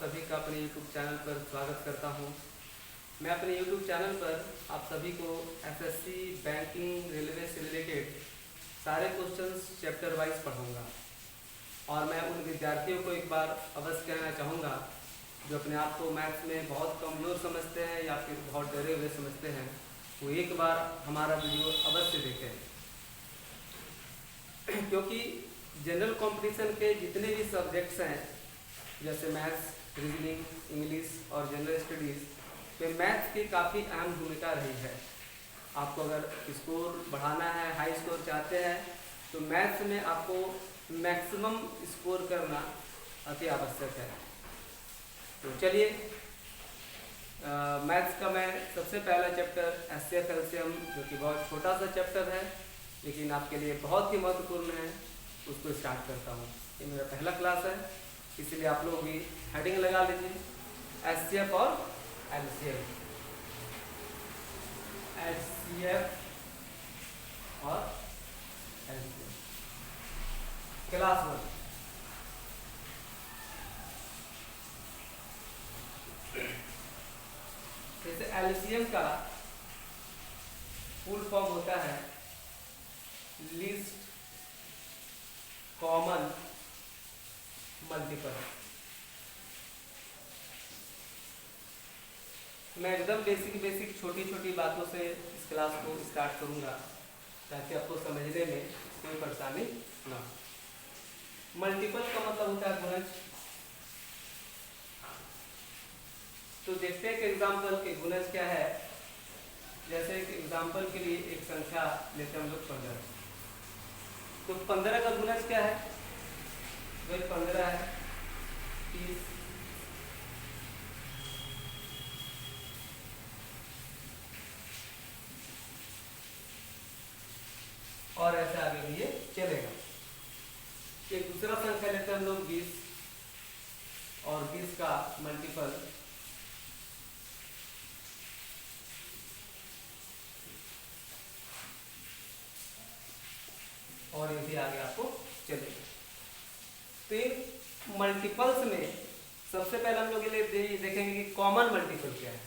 सभी का अपने YouTube चैनल पर स्वागत करता हूं। मैं अपने YouTube चैनल पर आप सभी को एसएससी, बैंकिंग, रेलवे से रिलेटेड सारे क्वेश्चंस चैप्टर वाइज पढ़ाऊंगा और मैं उन विद्यार्थियों को एक बार अवश्य कहना चाहूँगा जो अपने आप को मैथ्स में बहुत कमज़ोर समझते हैं या फिर बहुत डरे हुए समझते हैं, वो एक बार हमारा वीडियो अवश्य देखें। क्योंकि जनरल कंपटीशन के जितने भी सब्जेक्ट्स हैं जैसे मैथ्स, रीजनिंग, इंग्लिश और जनरल स्टडीज़ में मैथ्स की काफ़ी अहम भूमिका रही है। आपको अगर स्कोर बढ़ाना है, हाई स्कोर चाहते हैं, तो मैथ्स में आपको मैक्सिमम स्कोर करना अति आवश्यक है। तो चलिए मैथ्स का मैं सबसे पहला चैप्टर एचसीएफ एलसीएम, जो कि बहुत छोटा सा चैप्टर है लेकिन आपके लिए बहुत ही महत्वपूर्ण है, उसको स्टार्ट करता हूँ। ये मेरा पहला क्लास है, इसलिए आप लोग भी हेडिंग लगा लीजिए एचसीएफ और एलसीएम। एचसीएफ और एलसीएम क्लास 1। जैसे एलसीएम का फुल फॉर्म होता है लीस्ट कॉमन मल्टीपल। मैं एकदम बेसिक छोटी छोटी बातों से इस क्लास को स्टार्ट करूंगा ताकि आपको समझने में कोई परेशानी ना हो। मल्टीपल का मतलब होता है गुणज। तो देखते हैं कि एग्जाम्पल के गुणज क्या है। जैसे एग्जाम्पल के लिए एक संख्या लेते हैं हम लोग 15। तो 15 का गुणज क्या है? वही 15 है, 30, और ऐसे आगे भी ये चलेगा। एक दूसरा संख्या लेते हैं हम लोग 20 और 20 का मल्टीपल और ये भी आगे आपको चलेगा। तो इन मल्टीपल्स में सबसे पहले हम लोग ये देखेंगे कि कॉमन मल्टीपल क्या है।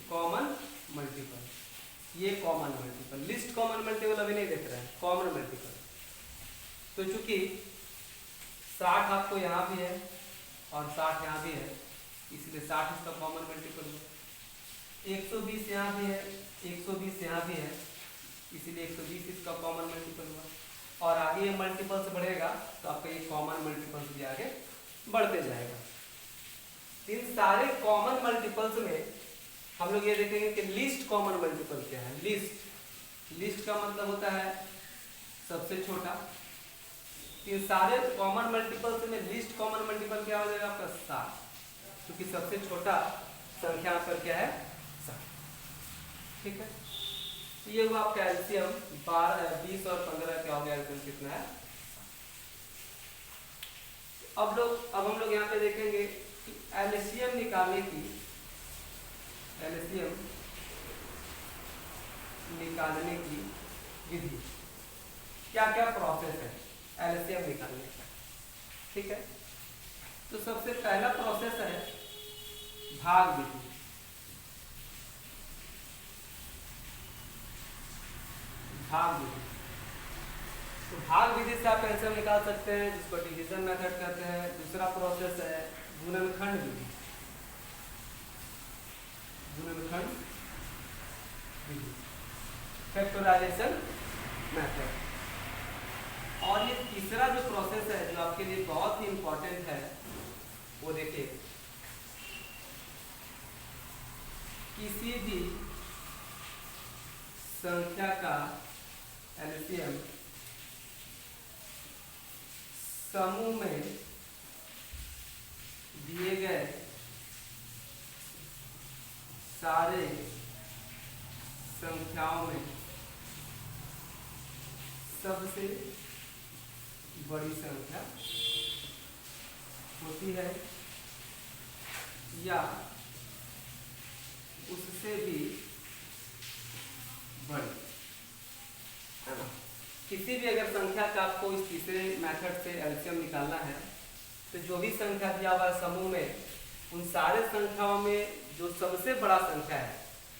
कॉमन मल्टीपल, ये common multiple, list common multiple अभी नहीं देख रहे हैं, कॉमन मल्टीपल। तो चूंकि 60 आपको यहाँ भी है और 60 यहाँ भी है, इसलिए 60 इसका कॉमन मल्टीपल है। 120 यहाँ भी है, 120 यहाँ भी है, इसलिए 120 इसका कॉमन मल्टीपल हुआ। और आगे ये मल्टीपल से बढ़ेगा तो आपका ये कॉमन मल्टीपल भी आगे बढ़ते जाएगा। इन सारे कॉमन मल्टीपल्स में हम लोग ये देखेंगे कि लीस्ट कॉमन मल्टीपल क्या है। लिस्ट का मतलब होता है सबसे छोटा। इन सारे कॉमन मल्टीपल्स में लिस्ट कॉमन मल्टीपल क्या हो जाएगा आपका 60, क्योंकि सबसे छोटा संख्या पर क्या है 60। ठीक है, ये हुआ आपका एलसीएम। 20 और 15 क्या हो गया, एलसीएम कितना है। अब हम लोग यहाँ पे देखेंगे कि एलसीएम निकालने की विधि, क्या क्या प्रोसेस है एलसीएम निकालने का। ठीक है, तो सबसे पहला प्रोसेस है भाग विधि। भाग विधि, तो भाग विधि से आप एलसीएम निकाल सकते हैं, जिसको डिवीजन मेथड कहते हैं। दूसरा प्रोसेस है गुणनखंड विधि। गुणनखंड विधि, फैक्टराइजेशन मेथड। और ये तीसरा जो प्रोसेस है जो आपके लिए बहुत ही इंपॉर्टेंट है, वो देखिए, किसी भी संख्या का एलसीएम समूह में दिए गए सारे संख्याओं में सबसे बड़ी संख्या होती है या उससे भी बड़ी, है ना। किसी भी अगर संख्या का आपको इस तीसरे मेथड से एलसीएम निकालना है, तो जो भी संख्या दिया हुआ है समूह में उन सारे संख्याओं में जो सबसे बड़ा संख्या है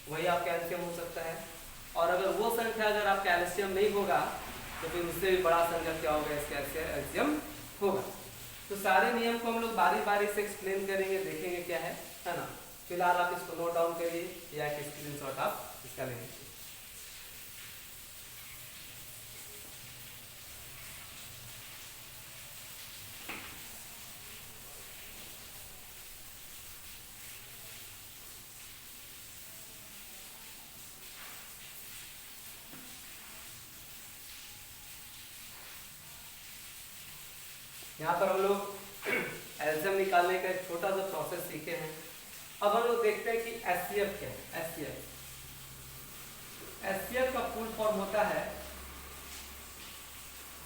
वही आपका एलसीएम हो सकता है। और अगर वो संख्या अगर आपका एलसीएम नहीं होगा तो फिर उससे भी बड़ा संख्या क्या होगा, इसका एलसीएम होगा। तो सारे नियम को हम लोग बारी बारी से एक्सप्लेन करेंगे, देखेंगे क्या है ना। फिलहाल आप इसको नोट डाउन करिए या एक स्क्रीनशॉट आप इसका ले लीजिए। यहाँ पर हम लोग एलसीएम निकालने का एक छोटा सा प्रोसेस सीखे हैं। अब हम लोग देखते हैं कि एचसीएफ क्या है। एचसीएफ का फुल फॉर्म होता है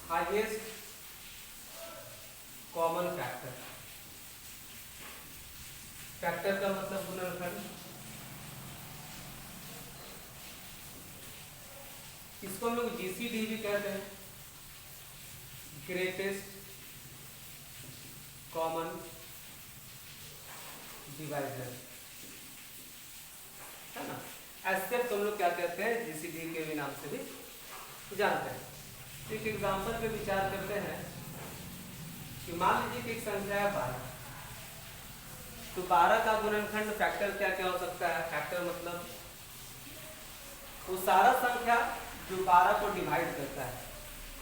हाईएस्ट कॉमन फैक्टर। फैक्टर का मतलब गुणनखंड। इसको हम लोग जीसीडी भी कहते हैं, ग्रेटेस्ट कॉमन डिवाइजर, है ना। एचसीएफ तो हम लोग क्या कहते हैं, जीसीडी के भी नाम से भी जानते हैं। तो एक एग्जांपल पे विचार करते हैं कि मान लीजिए कि एक संख्या है 12, तो 12 का गुणनखंड फैक्टर क्या क्या हो सकता है। फैक्टर मतलब वो सारा संख्या जो 12 को डिवाइड करता है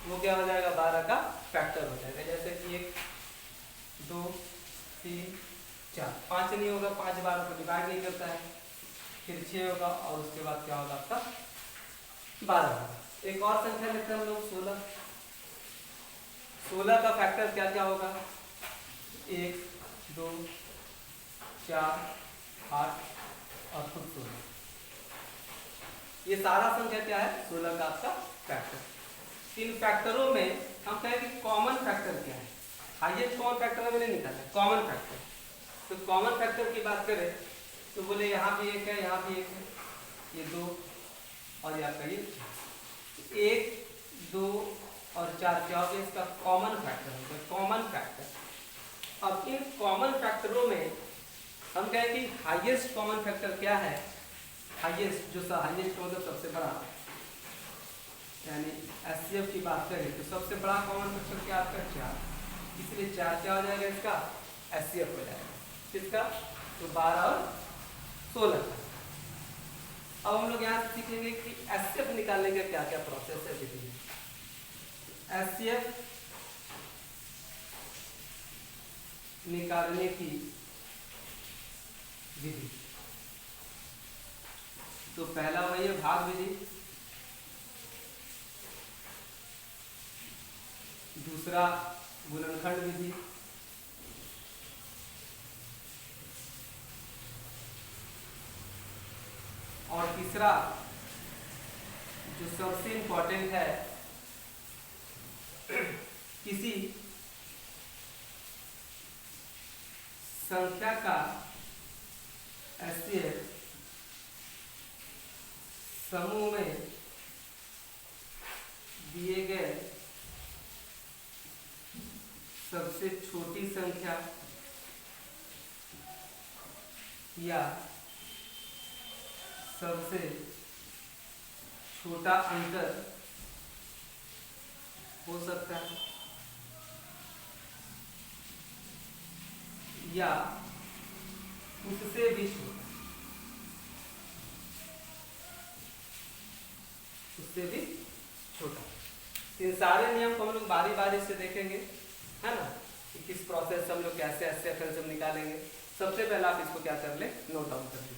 वो क्या हो जाएगा, 12 का फैक्टर हो जाएगा। जैसे कि 1 2 3 4, 5 नहीं होगा, 5 12 को डिवाइड नहीं करता है। फिर 6 होगा और उसके बाद क्या होगा आपका 12 होगा। एक और संख्या लेते हैं हम लोग 16। 16 का फैक्टर क्या क्या होगा, 1 2 4 8 और खुद 16। ये सारा संख्या क्या है, 16 का आपका फैक्टर। इन फैक्टरों में हम कहें कि कॉमन फैक्टर क्या है। हाईएस्ट कॉमन फैक्टर मैंने निकाला कॉमन फैक्टर। तो कॉमन फैक्टर की बात करें तो बोले यहाँ भी एक है, यहाँ भी एक है, ये 2 और ये आपका ये 1 2 और 4 क्या हो गया, इसका कॉमन फैक्टर हो गया, कॉमन फैक्टर। अब इन कॉमन फैक्टरों में हम कहें कि हाईएस्ट कॉमन फैक्टर क्या है। हाईएस्ट जो हाईएस्ट मतलब सबसे बड़ा, यानी एचसीएफ की बात करें तो सबसे बड़ा कॉमन फैक्टर क्या आपका 4, इसलिए 4 क्या हो जाएगा, इसका एचसीएफ हो जाएगा। इसका तो 12 और 16 का। अब हम लोग यहाँ से सीखेंगे कि एचसीएफ निकालने का क्या क्या प्रोसेस है, विधि है। एचसीएफ निकालने की विधि तो पहला वही है भाग विधि, दूसरा गुणनखंड विधि, और तीसरा जो सबसे इंपॉर्टेंट है, किसी संख्या का एचसीएफ समूह में दिए गए सबसे छोटी संख्या या सबसे छोटा अंतर हो सकता है या उससे भी छोटा, उससे भी छोटा। इन सारे नियम को हम लोग बारी बारी से देखेंगे, है ना, कि किस प्रोसेस से हम लोग कैसे एचसीएफ निकालेंगे। सबसे पहले आप इसको क्या कर ले, नोट डाउन कर लीजिए।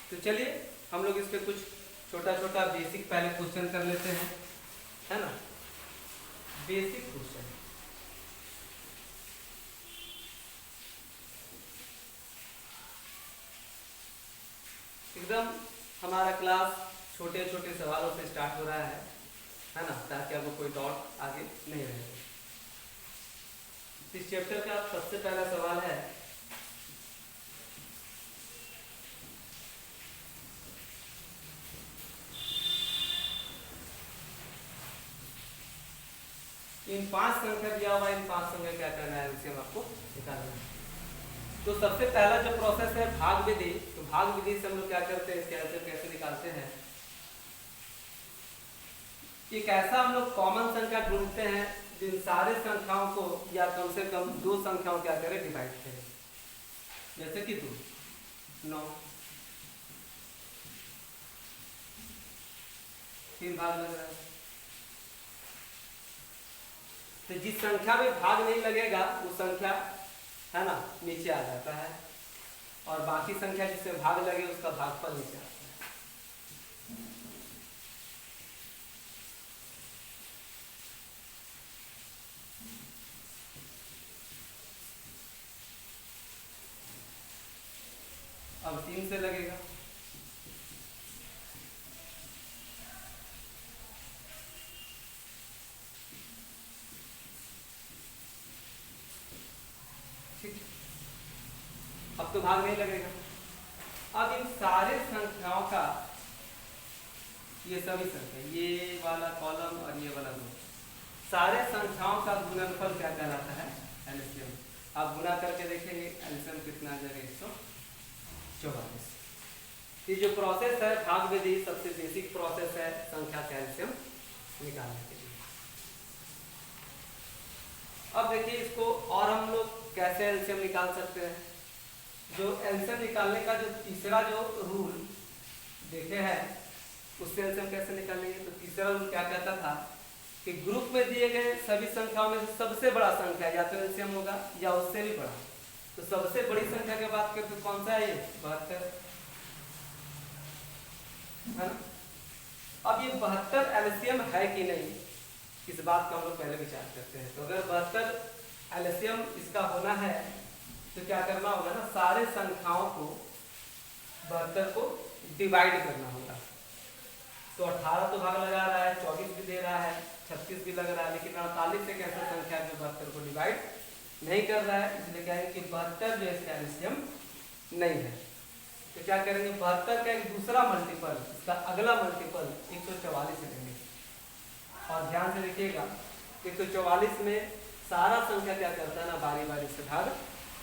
तो चलिए हम लोग इस पे कुछ छोटा छोटा बेसिक पहले क्वेश्चन कर लेते हैं, है ना। बेसिक क्वेश्चन, एकदम हमारा क्लास छोटे छोटे सवालों से स्टार्ट हो रहा है ना, ताकि आपको कोई डाउट आगे नहीं रहेगा। इस चैप्टर का सबसे पहला सवाल है, इन 5 संख्या दिया हुआ, इन 5 संख्या क्या करना है, एलसीएम आपको निकालना है। तो सबसे पहला जो प्रोसेस है भाग विधि, तो भाग विधि से हम लोग क्या करते हैं, इसके एलसीएम कैसे निकालते हैं। एक ऐसा हम लोग कॉमन संख्या ढूंढते हैं जिन सारे संख्याओं को या कम से कम 2 संख्याओं क्या करें, डिवाइड करें। जैसे कि 2, 9, 3 भाग लग रहा है। तो जिस संख्या में भाग नहीं लगेगा वो संख्या है ना नीचे आ जाता है, और बाकी संख्या जिसमें भाग लगे उसका भागफल नीचे आता है। अब 3 से लगेगा, ठीक। अब तो भाग नहीं लगेगा। अब इन सारे संख्याओं का, ये सभी संख्या, ये वाला कॉलम और ये वाला रो, सारे संख्याओं का गुणनफल क्या कहलाता है, एलसीएम। आप गुना करके देखेंगे एलसीएम कितना आ जाएगा, 144। ये जो प्रोसेस है भाग विधि सबसे बेसिक प्रोसेस है संख्या का एलसीएम निकालने के लिए। अब देखिए इसको और हम लोग कैसे एलसीएम निकाल सकते हैं। जो एलसीएम निकालने का जो तीसरा जो रूल देखे हैं, उससे एलसीएम कैसे निकालेंगे। तो तीसरा रूल क्या कहता था कि ग्रुप में दिए गए सभी संख्याओं में से सबसे बड़ा संख्या या तो एलसीएम होगा या उससे भी बड़ा। तो सबसे बड़ी संख्या की बात करें तो कौन सा है, ये 72 है ना। अब ये 72 एलसीएम है कि नहीं, इस बात का हम लोग पहले विचार करते हैं। तो अगर 72 एलसीएम इसका होना है तो क्या करना होगा ना, सारे संख्याओं को 72 को डिवाइड करना होगा। तो 18 तो भाग लगा रहा है, 24 भी दे रहा है, 36 भी लग रहा है, लेकिन 48 एक ऐसा संख्या जो 72 को डिवाइड नहीं कर रहा है, इसलिए क्या है कि 72 जो इसका एलसीएम नहीं है। तो क्या करेंगे, 72 का एक दूसरा मल्टीपल, इसका अगला मल्टीपल 144 लेंगे। और ध्यान से देखिएगा 144 में सारा संख्या क्या करता है ना, बारी बारी से भाग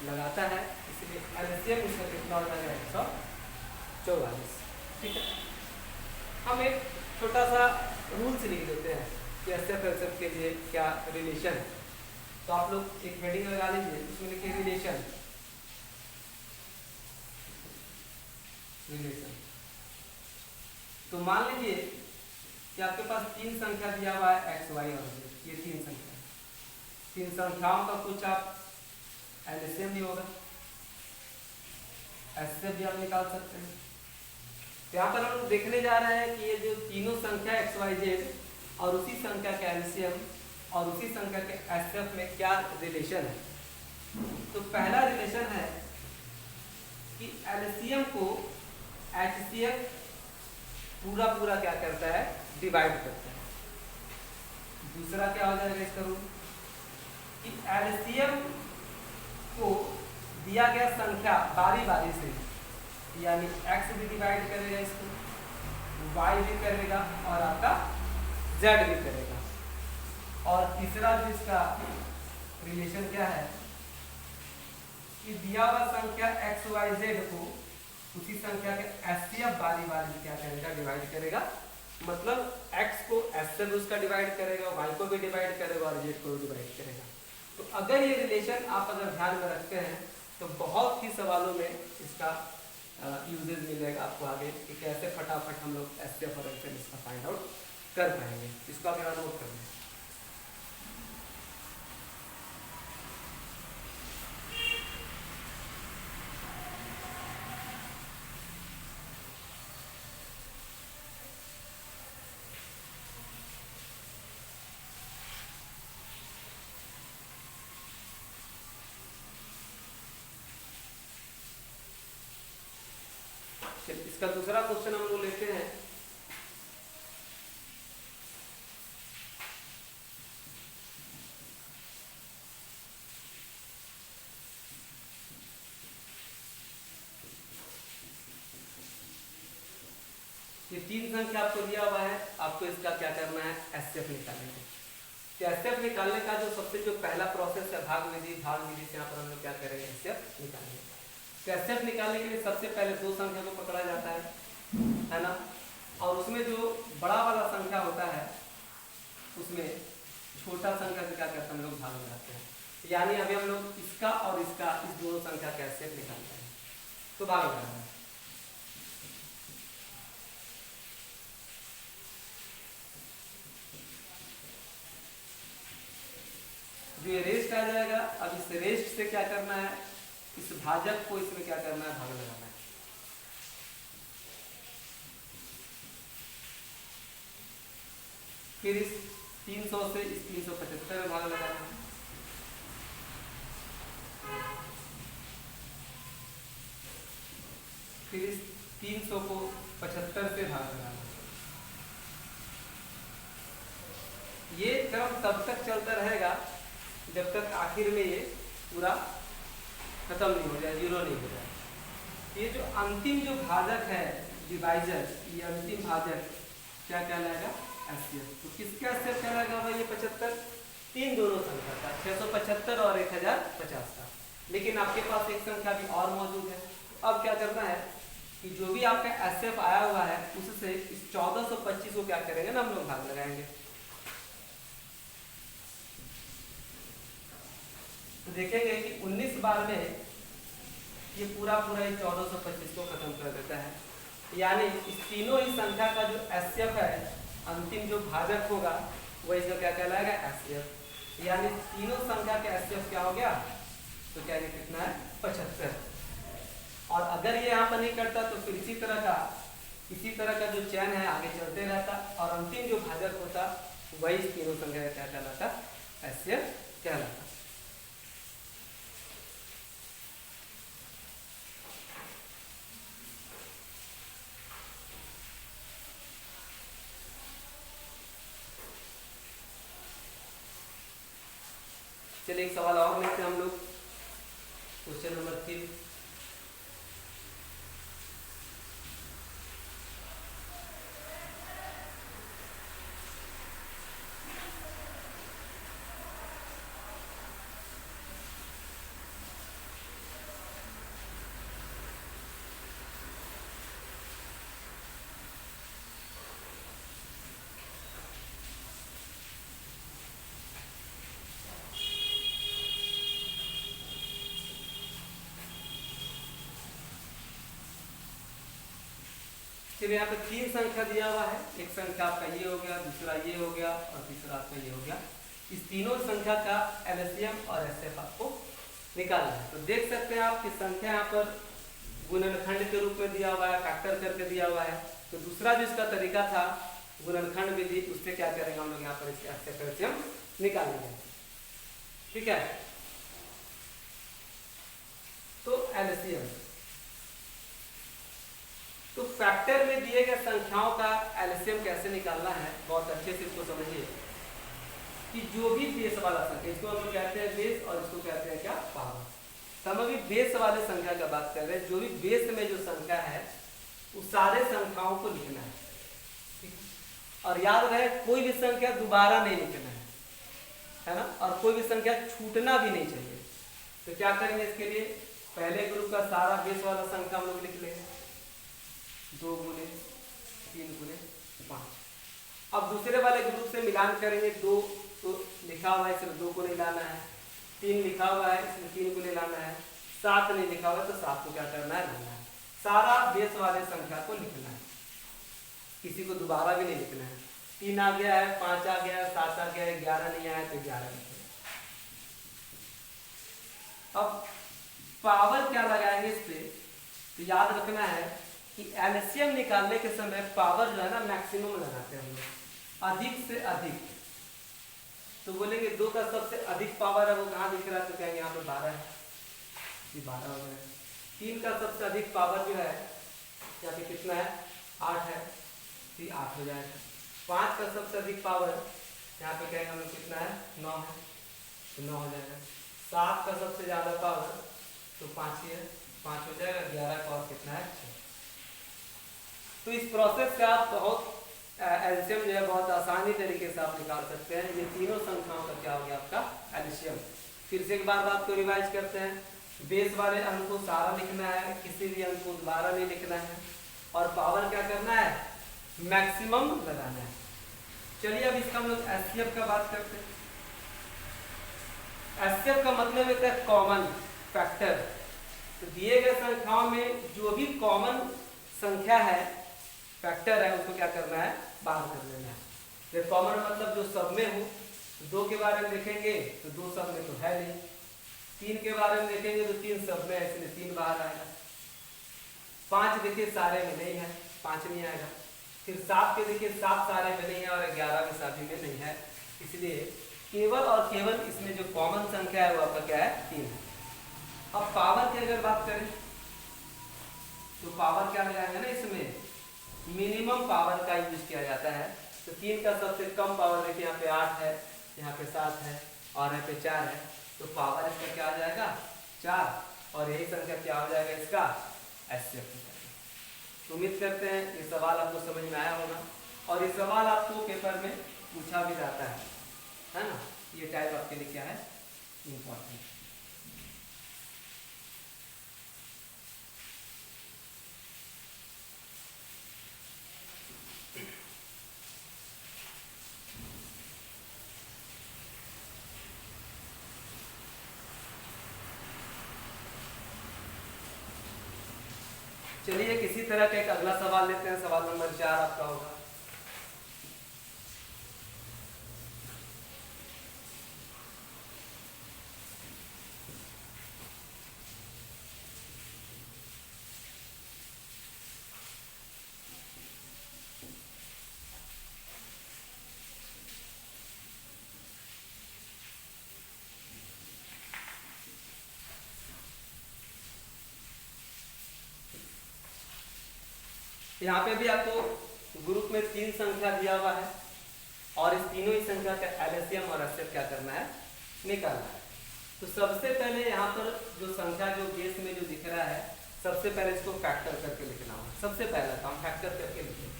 लगाता है, इसलिए एलसीएम इसका कितना हो जाएगा, 144। ठीक है। हम एक छोटा सा रूल्स लिख देते हैं कि एसएफ एलसीएम के लिए क्या रिलेशन है। तो आप लोग एक हेडिंग लगा लीजिए, इसमें लिखिए रिलेशन। रिलेशन तो मान लीजिए कि आपके पास 3 संख्या दिया हुआ है, एक्स वाई और जेड, ये 3 संख्या, 3 संख्याओं का कुछ आप एलसीएम भी होगा, एसएफ भी आप निकाल सकते हैं। तो यहाँ पर हम लोग देखने जा रहे हैं कि ये जो तीनों संख्या एक्स वाई जेड और उसी संख्या के एलसीएम और उसी संख्या के एसएफ में क्या रिलेशन है। तो पहला रिलेशन है कि एलसीएम को एचसीएफ पूरा पूरा क्या करता है, डिवाइड करता है। दूसरा क्या हो जाएगा इसका रूल कि एलसीएम को दिया गया संख्या बारी बारी से, यानी x भी डिवाइड करेगा इसको, y भी करेगा और आपका z भी करेगा। और तीसरा जो इसका रिलेशन क्या है कि दिया हुआ संख्या x y z को उसी संख्या के एचसीएफ बारी बारी क्या करेगा, डिवाइड करेगा। मतलब x को s से उसका डिवाइड करेगा, y को भी डिवाइड करेगा और z को भी डिवाइड करेगा। तो अगर ये रिलेशन आप अगर ध्यान में रखते हैं तो बहुत ही सवालों में इसका यूजेज मिलेगा आपको आगे कि कैसे फटाफट हम लोग एसएफ और एलसीएम इसका फाइंड आउट कर पाएंगे। इसको आप यहाँ नोट कर लें। इसका दूसरा क्वेश्चन हम लोग लेते हैं ये 3 संख्या आपको दिया हुआ है, आपको इसका क्या करना है, एचसीएफ निकालना है। तो एचसीएफ निकालने का जो सबसे जो पहला प्रोसेस है भाग विधि से यहाँ पर हम लोग क्या करेंगे, एचसीएफ निकालेंगे। तो एचसीएफ निकालने के लिए सबसे पहले 2 संख्या को पकड़ा जाता है ना, और उसमें जो बड़ा वाला संख्या होता है उसमें छोटा संख्या से क्या करते हैं हम लोग, भाग लगाते हैं। यानी अभी हम लोग इसका और इसका, इस दोनों संख्या का एचसीएफ निकालते हैं, तो भाग लगाना है। जो ये रेस्ट आ जाएगा, अब इस रेस्ट से क्या करना है, इस भाजक को इसमें क्या करना है, भाग लगाना है। फिर इस 300 से इस 375 में भाग लगाना है। फिर इस 300 को 75 से भाग लगाना है। ये क्रम तब तक चलता रहेगा जब तक आखिर में ये पूरा खत्म नहीं हो जाए, 0 नहीं हो जाए। ये जो अंतिम जो भाजक है, डिवाइजर, ये अंतिम भाजक क्या कहलाएगा, एचसीएफ। तो किसका एचसीएफ कहलाएगा भाई, ये 75, 3 दोनों संख्या का, 675 और 1050 का। लेकिन आपके पास एक संख्या भी और मौजूद है। अब क्या करना है कि जो भी आपका एचसीएफ आया हुआ है उससे इस 1425 को क्या करेंगे ना, हम लोग भाग लगाएंगे। तो देखेंगे कि 19 बार में ये पूरा ये 1425 को खत्म कर देता है। यानी इस तीनों ही संख्या का जो एचसीएफ है, अंतिम जो भाजक होगा वो इसका क्या कहलाएगा, एचसीएफ। यानी तीनों संख्या का एचसीएफ क्या हो गया, तो क्या ये कितना है, 75। और अगर ये यहाँ पर नहीं करता तो फिर इसी तरह का जो चयन है आगे चलते रहता, और अंतिम जो भाजक होता वही इस तीनों संख्या का क्या कहलाता, एचसीएफ कहलाता। चलिए एक सवाल और लेते हैं हम लोग, क्वेश्चन नंबर 3। चलिए यहाँ पे 3 संख्या दिया हुआ है, एक संख्या आपका ये हो गया, दूसरा ये हो गया और तीसरा आपका ये हो गया। इस तीनों संख्या का एलसीएम और एचसीएफ आपको निकालना है। तो देख सकते हैं आप कि संख्या यहाँ पर गुणनखंड के रूप में दिया हुआ है, फैक्टर करके दिया हुआ है। तो दूसरा जो इसका तरीका था गुणनखंड विधि, उससे क्या करेंगे हम लोग यहाँ पर इसके एचसीएफ एलसीएम निकालेंगे। ठीक है, तो एलसीएम, तो फैक्टर में दिए गए संख्याओं का एलसीएम कैसे निकालना है, बहुत अच्छे से इसको समझिए कि जो भी बेस वाला संख्या, इसको हम लोग कहते हैं बेस और इसको कहते हैं क्या, पावर। तो हम अभी बेस वाले संख्या का बात कर रहे हैं। जो भी बेस में जो संख्या है उस सारे संख्याओं को लिखना है, और याद रहे कोई भी संख्या दोबारा नहीं लिखना है ना, और कोई भी संख्या छूटना भी नहीं चाहिए। तो क्या करेंगे इसके लिए, पहले ग्रुप का सारा बेस वाला संख्या हम लोग लिख लेंगे, 2 गुने 3 गुने 5। अब दूसरे वाले ग्रुप से मिलान करेंगे, 2 तो लिखा हुआ है इसमें 2 को नहीं लाना है, 3 लिखा हुआ है इसमें 3 को नहीं लाना है, 7 नहीं लिखा हुआ है तो 7 को क्या करना है, लाना है। सारा बेस वाले संख्या को लिखना है, किसी को दोबारा भी नहीं लिखना है। 3 आ गया है, 5 आ गया है, 7 आ गया है, 11 नहीं आया तो 11 लिखेंगे। अब पावर क्या लगाएंगे इस पे, तो याद रखना है कि एलसीएम निकालने के समय पावर जो है ना मैक्सिमम लगाते हैं हम लोग, अधिक से अधिक। तो बोलेंगे 2 का सबसे अधिक पावर है वो कहाँ दिख रहा है, तो कहेंगे यहाँ पे 12 है, ये 12 हो गया। 3 का सबसे अधिक पावर जो है यहाँ पे कितना है, 8 है, तो 8 हो जाएगा। 5 का सबसे अधिक पावर यहाँ पे कहेंगे हम लोग कितना है, 9 है, तो 9 हो जाएगा। 7 का सबसे ज्यादा पावर तो 5 ही है, 5 हो जाएगा। 11 का और कितना है, 6। तो तो इस प्रोसेस से आप बहुत एलसीएम जो है बहुत आसानी तरीके से आप निकाल सकते हैं। ये तीनों संख्याओं का क्या हो गया आपका एलसीएम। फिर से एक बार बात को रिवाइज करते हैं। बेस वाले अंक को सारा लिखना है, किसी भी अंक को दोबारा नहीं लिखना है, और पावर क्या करना है, मैक्सिमम लगाना है। चलिए अब इसका हम लोग एचसीएफ का बात करते हैं। एचसीएफ का मतलब होता है कॉमन फैक्टर। तो दिए गए संख्याओं में जो भी कॉमन संख्या है, फैक्टर है, उसको क्या करना है, बाहर कर लेना है। ये कॉमन मतलब जो सब में हो। तो 2 के बारे में देखेंगे तो 2 सब में तो है नहीं। 3 के बारे में देखेंगे तो 3 सब में है, इसलिए 3 बाहर आएगा। 5 देखिए सारे में नहीं है, 5 नहीं आएगा। फिर 7 के देखिए 7 सारे में नहीं है और 11 भी सभी में नहीं है, इसलिए केवल और केवल इसमें जो कॉमन संख्या है वो आपका क्या है, 3 है। अब पावर की अगर बात करें तो पावर क्या आ जाएगा ना, इसमें मिनिमम पावर का यूज किया जाता है। तो 3 का सबसे कम पावर देखिए यहाँ पे 8 है, यहाँ पे 7 है और यहाँ पे 4 है। तो पावर इसका क्या आ जाएगा, 4, और यही संख्या क्या हो जाएगा इसका, एचसीएफ। तो उम्मीद करते हैं ये सवाल आपको समझ में आया होगा, और ये सवाल आपको पेपर में पूछा भी जाता है ना। ये टाइप आपके लिए क्या है, इम्पोर्टेंट। चलिए किसी तरह का एक अगला सवाल लेते हैं। सवाल नंबर 4 आपका होगा। यहाँ पे भी आपको ग्रुप में 3 संख्या दिया हुआ है, और इस तीनों ही संख्या का एलसीएम और एचसीएफ क्या करना है, निकालना है। तो सबसे पहले यहाँ पर जो संख्या जो बेस में जो दिख रहा है, सबसे पहले इसको फैक्टर करके लिखना होगा। सबसे पहला काम फैक्टर करके लिखें।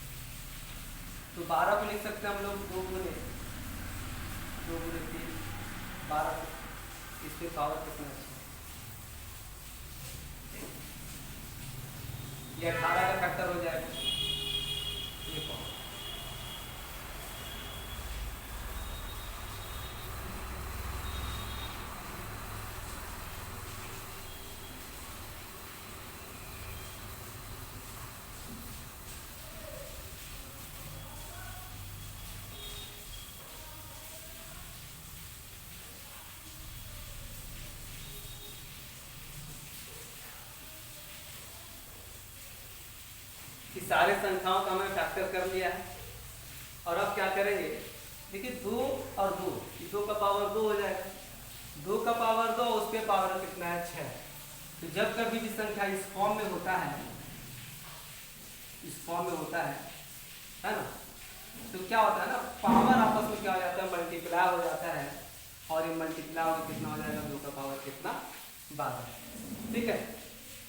तो 12 को लिख सकते हैं हम लोग 2 गुने 3, 12। इसके पावर कितना है, ये 18 का फैक्टर हो जाएगा। ये पावर कि सारे संख्याओं का हमें फैक्टर कर लिया है। और अब क्या करेंगे, देखिए 2 और 2, 2 का पावर 2 हो जाएगा। 2 का पावर 2, उस पे पावर कितना है, 6। तो जब कभी भी संख्या इस फॉर्म में होता है, इस फॉर्म में होता है ना, तो क्या होता है ना, पावर आपस में क्या हो जाता है, मल्टीप्लाई हो जाता है। और ये मल्टीप्लाई होकर कितना हो जाएगा, 2 का पावर कितना, 12। ठीक है,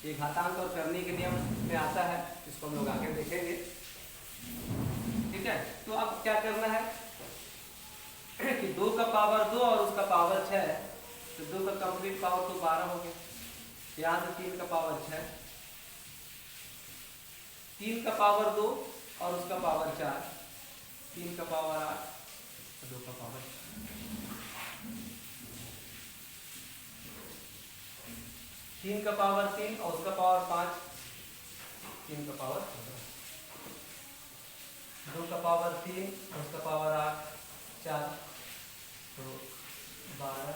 ये घातांक और करने के नियम में आता है, इसको हम लोग आगे देखेंगे। ठीक है, तो अब क्या करना है कि 2 का पावर 2 और उसका पावर 6 है। तो 2 का कंप्लीट पावर तो 12 हो गया। यहाँ से 3 का पावर 6, 3 का पावर 2 और उसका पावर 4, 3 का पावर 8, 2 का पावर 3 का पावर 3 और उसका पावर 5, 3 का पावर 2 का पावर 3 और उसका पावर 8, 4, तो 12।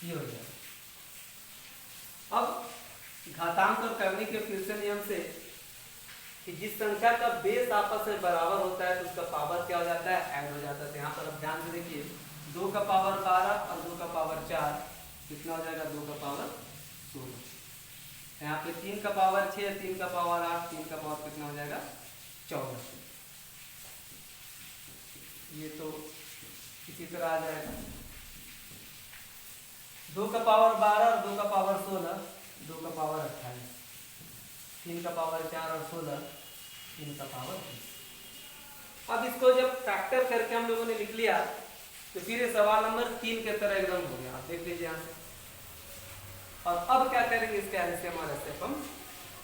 ये हो गया। अब घातांक और करने के फिर से नियम से कि जिस संख्या का बेस आपस में बराबर होता है तो उसका पावर क्या हो जाता है, ऐड हो जाता है। तो यहाँ पर अब ध्यान से देखिए, 2 का पावर 12 और 2 का पावर 4 कितना हो जाएगा, 2 का पावर 16। यहाँ पे 3 का पावर 6, 3 का पावर 8, 3 का पावर कितना हो जाएगा, 14। ये तो इसी तरह आ जाएगा। 2 का पावर 12 और 2 का पावर 16, 2 का पावर 28, 3 का पावर 4 और 16, 3 का पावर 20। अब इसको जब फैक्टर करके हम लोगों ने लिख लिया तो फिर ये सवाल नंबर 3 के तरह एकदम हो गया। आप देख लीजिए यहाँ से। और अब क्या करेंगे, इसके एलसीएम और एचसीएफ हम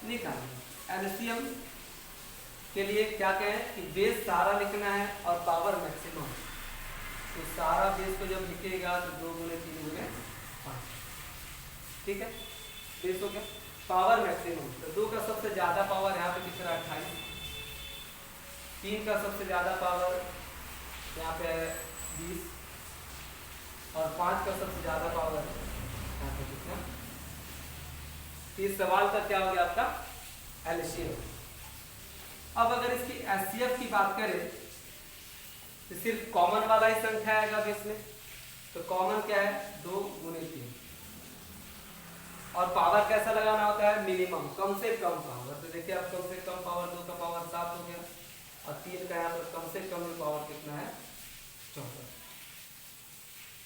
निकालेंगे। एलसीएम के लिए क्या कहें कि बेस सारा लिखना है और पावर मैक्सिमम। तो सारा बेस को जब लिखेगा तो 2 गुने 3 गुने 5, ठीक है। बेस हो गया। पावर मैक्सिमम तो 2 का सबसे ज्यादा पावर यहाँ पे दिख रहा है 28, 3 का सबसे ज्यादा पावर यहाँ पे 20 और 5 का सबसे ज्यादा पावर यहाँ पे कितना। इस सवाल का क्या हो गया आपका एलसीएम। अब अगर इसकी एचसीएफ की बात करें तो सिर्फ कॉमन वाला ही संख्या आएगा बेस में। तो कॉमन क्या है 2 गुने 3 और पावर कैसा लगाना होता है मिनिमम, कम से कम पावर। तो देखिए आप कम से कम पावर 2 का पावर 7 हो गया और 3 का यहाँ पर कम से कम पावर कितना है 14।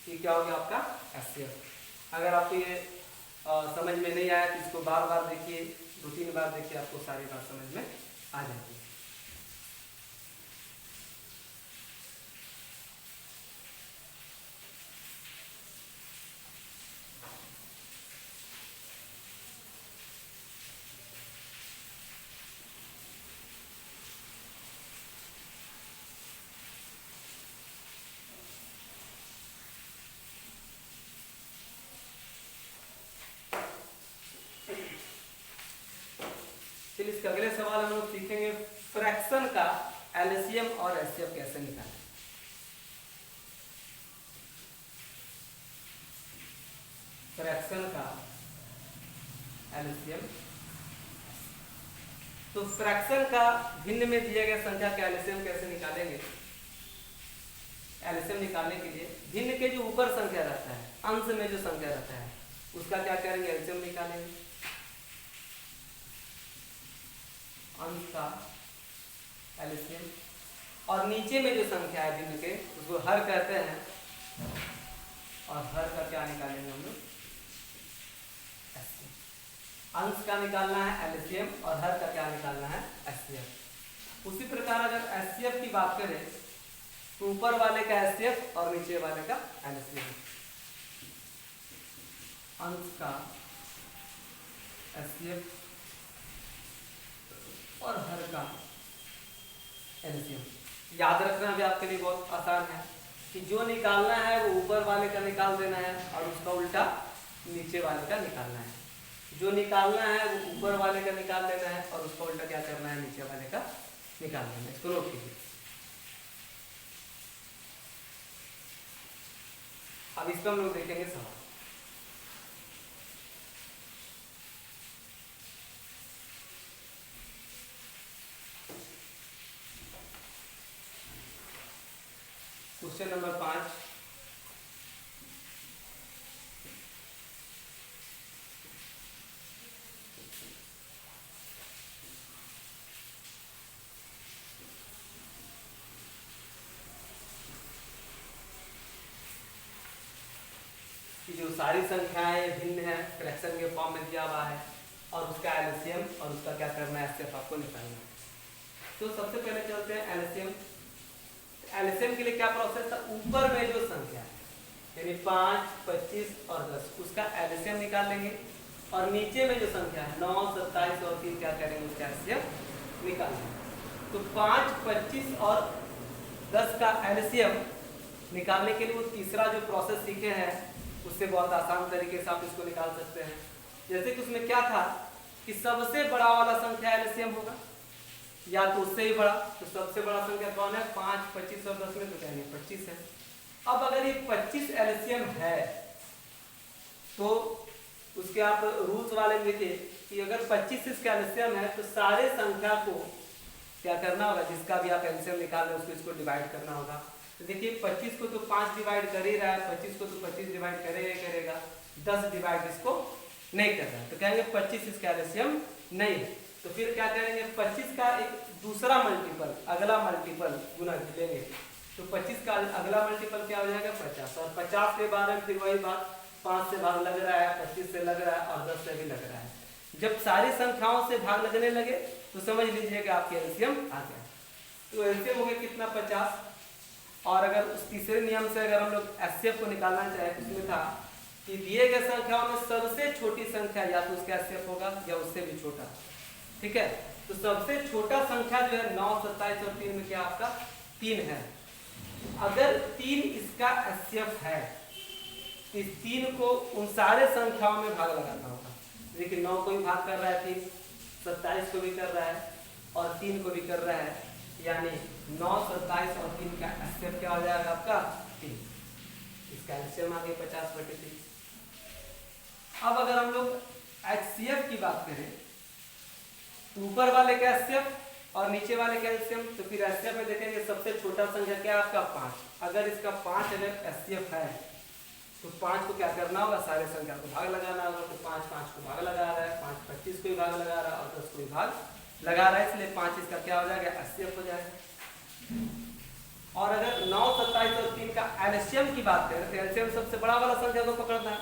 ये क्या हो गया आपका एचसीएफ। अगर आपको ये समझ में नहीं आया तो इसको बार बार देखिए, 2-3 बार देखिए, आपको सारी बात समझ में आ जाएगी। चलिए इसके अगले सवाल हम लोग सीखेंगे फ्रैक्शन का एलसीएम और एचसीएफ कैसे निकालें। फ्रैक्शन का एलसीएम। तो फ्रैक्शन का भिन्न में दिए गए संख्या का एलसीएम कैसे निकालेंगे। एलसीएम निकालने के लिए भिन्न के जो ऊपर संख्या रहता है, अंश में जो संख्या रहता है, उसका क्या करेंगे एलसीएम निकालेंगे। अंश का एलसीएम और नीचे में जो संख्या है भिन्न के उसको हर कहते हैं और हर का क्या निकालेंगे हम लोग एचसीएफ। अंश का निकालना है एलसीएम और हर का क्या निकालना है एचसीएफ। उसी प्रकार अगर एचसीएफ की बात करें तो ऊपर वाले का एचसीएफ और नीचे वाले का एलसीएम। अंश का एचसीएफ और हर का एलसीएम। याद रखना भी आपके लिए बहुत आसान है कि जो निकालना है वो ऊपर वाले का निकाल देना है और उसका उल्टा नीचे वाले का निकालना है। जो निकालना है वो ऊपर वाले का निकाल लेना है और उसका उल्टा क्या करना है नीचे वाले का निकाल लेना है। इसको नोट कीजिए। अब इस पर हम लोग देखेंगे सवाल। Question number 5। जो सारी संख्याएं भिन्न है फ्रैक्शन के फॉर्म में दिया हुआ है और उसका एलसीएम और उसका क्या करना है एचसीएफ आपको निकालना है। तो सबसे पहले चलते हैं एलसीएम। एलसीएम के लिए क्या प्रोसेस था, ऊपर में जो संख्या है यानी 5, 25 और 10 उसका एलसीएम निकाल लेंगे और नीचे में जो संख्या है 9, 27 और 3 क्या करेंगे उसका एलसीएम निकाल लेंगे। तो 5, 25 और 10 का एलसीएम निकालने के लिए वो तीसरा जो प्रोसेस सीखे हैं उससे बहुत आसान तरीके से आप इसको निकाल सकते हैं। जैसे कि उसमें क्या था कि सबसे बड़ा वाला संख्या एलसीएम होगा या तो उससे ही बड़ा। तो सबसे बड़ा संख्या कौन है 5, 25 और 10 में तो क्या 25 है। अब अगर ये 25 एलसीएम है तो उसके आप रूल्स वाले में देखिए कि अगर 25 इसका एलसीएम है तो सारे संख्या को क्या करना होगा, जिसका भी आप एलसीएम निकाल रहे हैं उसको इसको डिवाइड करना होगा। तो देखिए 25 को तो 5 डिवाइड कर ही रहा है, 25 को तो 25 डिवाइड करेगा, 10 डिवाइड इसको नहीं कर रहा है। तो कहेंगे 25 इसका एलसीएम नहीं है। तो फिर क्या करेंगे 25 का एक दूसरा मल्टीपल, अगला मल्टीपल गुना लेंगे। तो 25 का अगला मल्टीपल क्या हो जाएगा 50 और 50 के बारे में फिर वही बात 5 से भाग लग रहा है, 25 से लग रहा है और 10 से भी लग रहा है। जब सारी संख्याओं से भाग लगने लगे तो समझ लीजिए कि आपके एलसीएम आ गया। तो एलसीएम हो गया कितना 50। और अगर उस तीसरे नियम से अगर हम लोग एचसीएफ को निकालना चाहे तो उसमें था कि दिए गए संख्याओं में सबसे छोटी संख्या या तो उसका एचसीएफ होगा या उससे भी छोटा। ठीक है, तो सबसे छोटा संख्या जो है 9, 27 और 3 में क्या आपका 3 है। अगर 3 इसका एचसीएफ है तो इस 3 को उन सारे संख्याओं में भाग लगाना होगा। देखिए 9 को भी भाग कर रहा है 3, 27 को भी कर रहा है और 3 को भी कर रहा है, यानी 9, 27 और 3 का एचसीएफ क्या हो जाएगा आपका 3। इसका एलसीएम आ गया 50/3। अब अगर हम लोग एचसीएफ की बात करें तो ऊपर वाले का एचसीएफ और नीचे वाले का एलसीएम, तो फिर एचसीएफ में देखेंगे सबसे छोटा संख्या क्या है आपका 5। अगर इसका 5 अगर एचसीएफ है तो 5 को क्या करना होगा, सारे संख्या को भाग लगाना होगा। तो 5 5 को भाग लगा रहा है, 5 25 को भी भाग लगा रहा है और 10 को भी भाग लगा रहा है, इसलिए 5 इसका क्या हो जाएगा एचसीएफ हो जाएगा। और अगर 9, 27 और 3 का एलसीएम की बात करें तो एलसीएम सबसे बड़ा वाला संख्या को पकड़ना है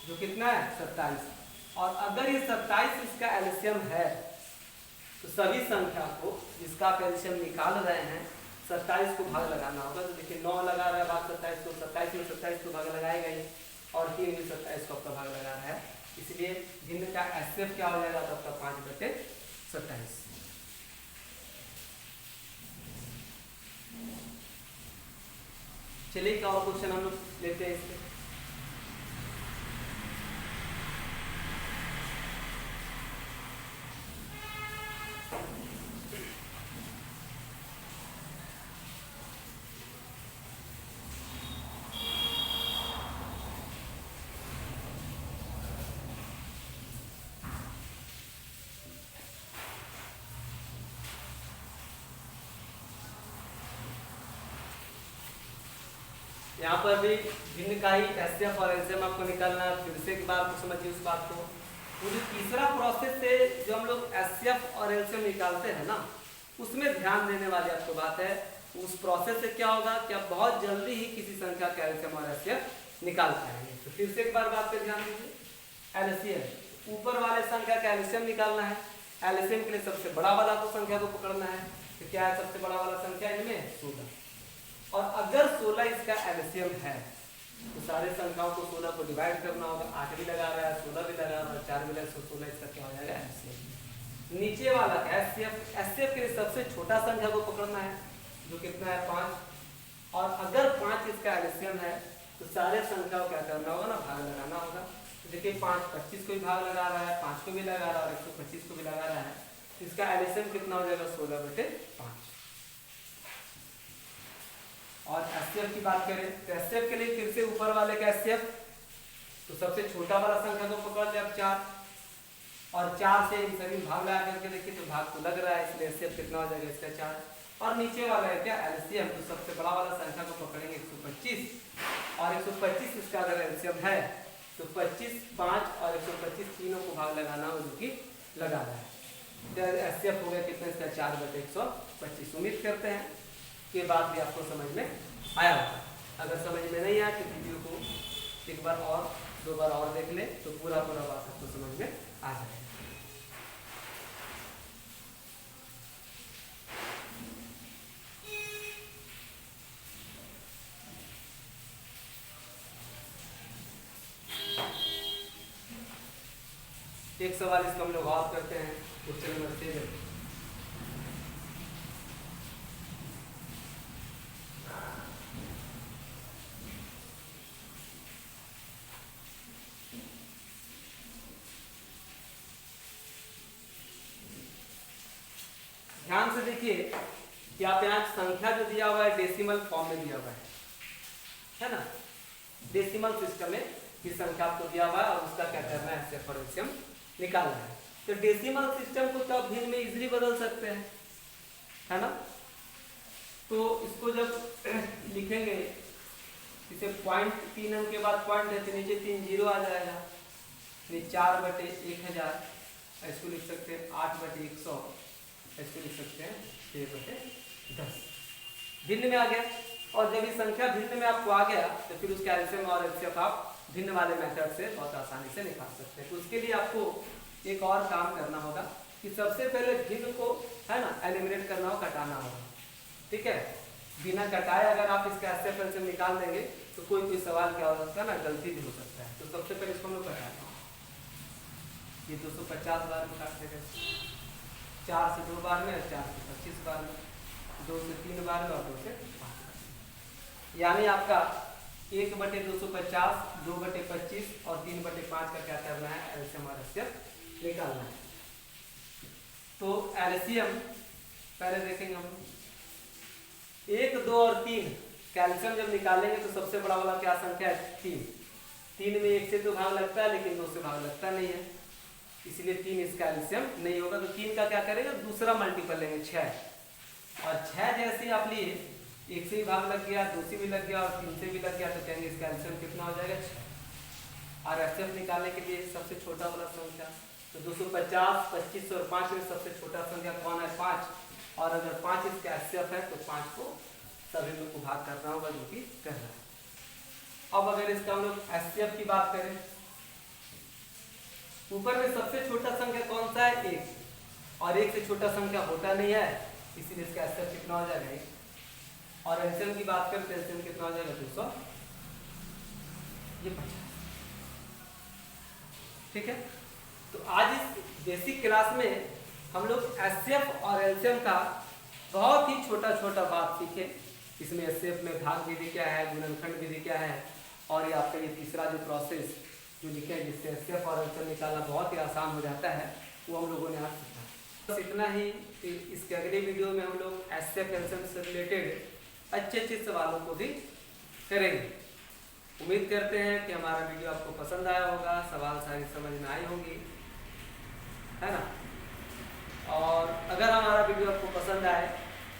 जो कितना है 27। और अगर ये 27 इसका एलसीएम है तो सभी संख्या को जिसका आप एलसीएम निकाल रहे हैं 27 को भाग लगाना होगा। तो देखिए 9 लगा रहा है भाग 27 को, 27 में 27 को भाग लगाएगा ही और 3 में 27 को आपका भाग लगा रहा है, इसलिए भिन्न का एचसीएफ क्या हो जाएगा तो आपका 5/27। चलिए एक और क्वेश्चन हम लोग लेते हैं इसमें। यहाँ पर भी भिन्न का ही एचसीएफ और एलसीएम आपको निकालना है। फिर से एक बार आपको समझिए उस बात को। वो जो तीसरा प्रोसेस से जो हम लोग एचसीएफ और एलसीएम निकालते हैं ना, उसमें ध्यान देने वाली आपको बात है। उस प्रोसेस से क्या होगा कि आप बहुत जल्दी ही किसी संख्या का एलसीएम और एचसीएफ निकाल पाएंगे। तो फिर से एक बार बात पे ध्यान दीजिए। एलसीएम ऊपर वाले संख्या का एलसीएम निकालना है। एलसीएम के लिए सबसे बड़ा वाला को संख्या को पकड़ना है। तो क्या है सबसे बड़ा वाला संख्या इनमें 16। और अगर 16 इसका एलसीएम है तो सारे संख्याओं को 16 को डिवाइड करना होगा। 8 भी लगा रहा है, 16 भी लगा रहा है, 4 भी लगा, 16 इसका क्या हो जाएगा एलसीएम। नीचे वाला एचसीएफ, एचसीएफ के लिए सबसे छोटा संख्या को पकड़ना है जो कितना है 5। और अगर 5 इसका एलसीएम है तो सारे संख्या को क्या करना होगा ना भाग लगाना होगा। तो देखिए 5 25 को भी भाग लगा रहा है, 5 को भी लगा रहा है और 125 को भी लगा रहा है, इसका एलसीएम कितना हो जाएगा 16/5। और एचसीएफ की बात करें तो एचसीएफ के लिए फिर से ऊपर वाले का एचसीएफ, तो सबसे छोटा वाला संख्या को पकड़ ले आप 4 और 4 से इन सभी भाग लगा करके देखिए तो भाग तो लग रहा है, इसलिए एचसीएफ कितना हो जाएगा इसका 4। और नीचे वाला है क्या एलसीएम, तो सबसे बड़ा वाला संख्या को पकड़ेंगे 125 और 125 इसका अगर एलसीएम है तो 25, 5 और 125 तीनों को भाग लगाना हो जो कि लगा रहा है। तो एचसीएफ हो गया कितना इसका 4/125। उम्मीद करते हैं के बाद भी आपको समझ में आया होगा। अगर समझ में नहीं आया तो वीडियो को एक बार और 2 बार और देख ले तो पूरा बात आपको समझ में आ जाएगा। एक सवाल इसको हम लोग और करते हैं क्वेश्चन नंबर 7। ध्यान से देखिए कि आप यहाँ संख्या जो दिया हुआ है डेसिमल फॉर्म में दिया हुआ है ना। डेसिमल सिस्टम में की संख्या आपको दिया हुआ है और उसका क्या करना है एचसीएफ और एलसीएम निकालना है। तो डेसिमल सिस्टम को तो आप भिन्न में इजीली बदल सकते हैं, है ना। तो इसको जब लिखेंगे इसे 0.3 अंक के बाद पॉइंट है तो नीचे 3 जीरो आ जाएगा। 4/1000, इसको लिख सकते हैं 8/100, इसको लिख सकते हैं 6/10। भिन्न में आ गया। और जब ये संख्या भिन्न में आपको आ गया तो फिर उसका एलसीएम और एचसीएफ आप भिन्न वाले मेथड से बहुत आसानी से निकाल सकते हैं। तो उसके लिए आपको एक और काम करना होगा कि सबसे पहले भिन्न को है ना एलिमिनेट करना हो, कटाना होगा। ठीक है, बिना कटाए अगर आप इसका एसएफ एलसीएम निकाल देंगे तो कोई सवाल क्या हो सकता है ना, गलती भी हो सकता है। तो सबसे पहले इसको हम लोग कटाएंगे। ये 250 बार में काट देगा, 4 से 2 बार में, 4 से 25 बार में, 2 से 3 बार में और 2 से 5। यानी आपका 1/250, 2/25 और 3/5 का क्या करना है, एलसीएम और एचसीएफ निकालना है। तो एलसीएम पहले देखेंगे हम 1, 2 और 3। कैल्शियम जब निकालेंगे तो सबसे बड़ा वाला क्या संख्या है, 3 में 1 से 2 भाग लगता है लेकिन 2 से भाग लगता नहीं है, इसलिए 3 इसका एलसीएम नहीं होगा। तो 3 का क्या करेंगे, दूसरा मल्टीपल लेंगे 6। और 6 जैसे आप लिए 1 से भी भाग लग गया, 2 से भी लग गया और 3 से भी लग गया, तो कहेंगे इसका एलसीएम कितना हो जाएगा, 6। और एचसीएफ निकालने के लिए सबसे छोटा वाला संख्या, तो 250, 25 और 5 में सबसे छोटा संख्या कौन है, 5। और अगर 5 इसका एचसीएफ है तो 5 को सभी में को भाग करना होगा, जो कि कर रहा है। अब अगर इसका हम लोग एचसीएफ की बात करें, ऊपर में सबसे छोटा संख्या कौन सा है, 1। और 1 से छोटा संख्या होता नहीं है, इसीलिए इसका एचसीएफ कितना हो जाएगा, 1। और एलसीएम की बात करें तो एलसीएम कितना हो जाएगा, 200, ये 50। ठीक है, तो आज इस बेसिक क्लास में हम लोग एचसीएफ और एलसीएम का बहुत ही छोटा छोटा बात सीखे। इसमें एचसीएफ में भाग विधि क्या है, गुणनखंड विधि क्या है, और ये आपका ये तीसरा जो प्रोसेस जो लिखे हैं जिससे एचसीएफ और एलसीएम निकालना बहुत ही आसान हो जाता है, वो हम लोगों ने आज सीखा। बस इतना ही। इसके अगले वीडियो में हम लोग एचसीएफ एलसीएम से रिलेटेड अच्छे सवालों को भी करेंगे। उम्मीद करते हैं कि हमारा वीडियो आपको पसंद आया होगा, सवाल सारी समझ में आई होगी, है ना। और अगर हमारा वीडियो आपको पसंद आए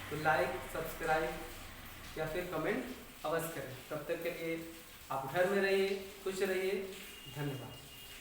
तो लाइक, सब्सक्राइब या फिर कमेंट अवश्य करें। तब तक के लिए आप घर में रहिए, खुश रहिए, धन्यवाद।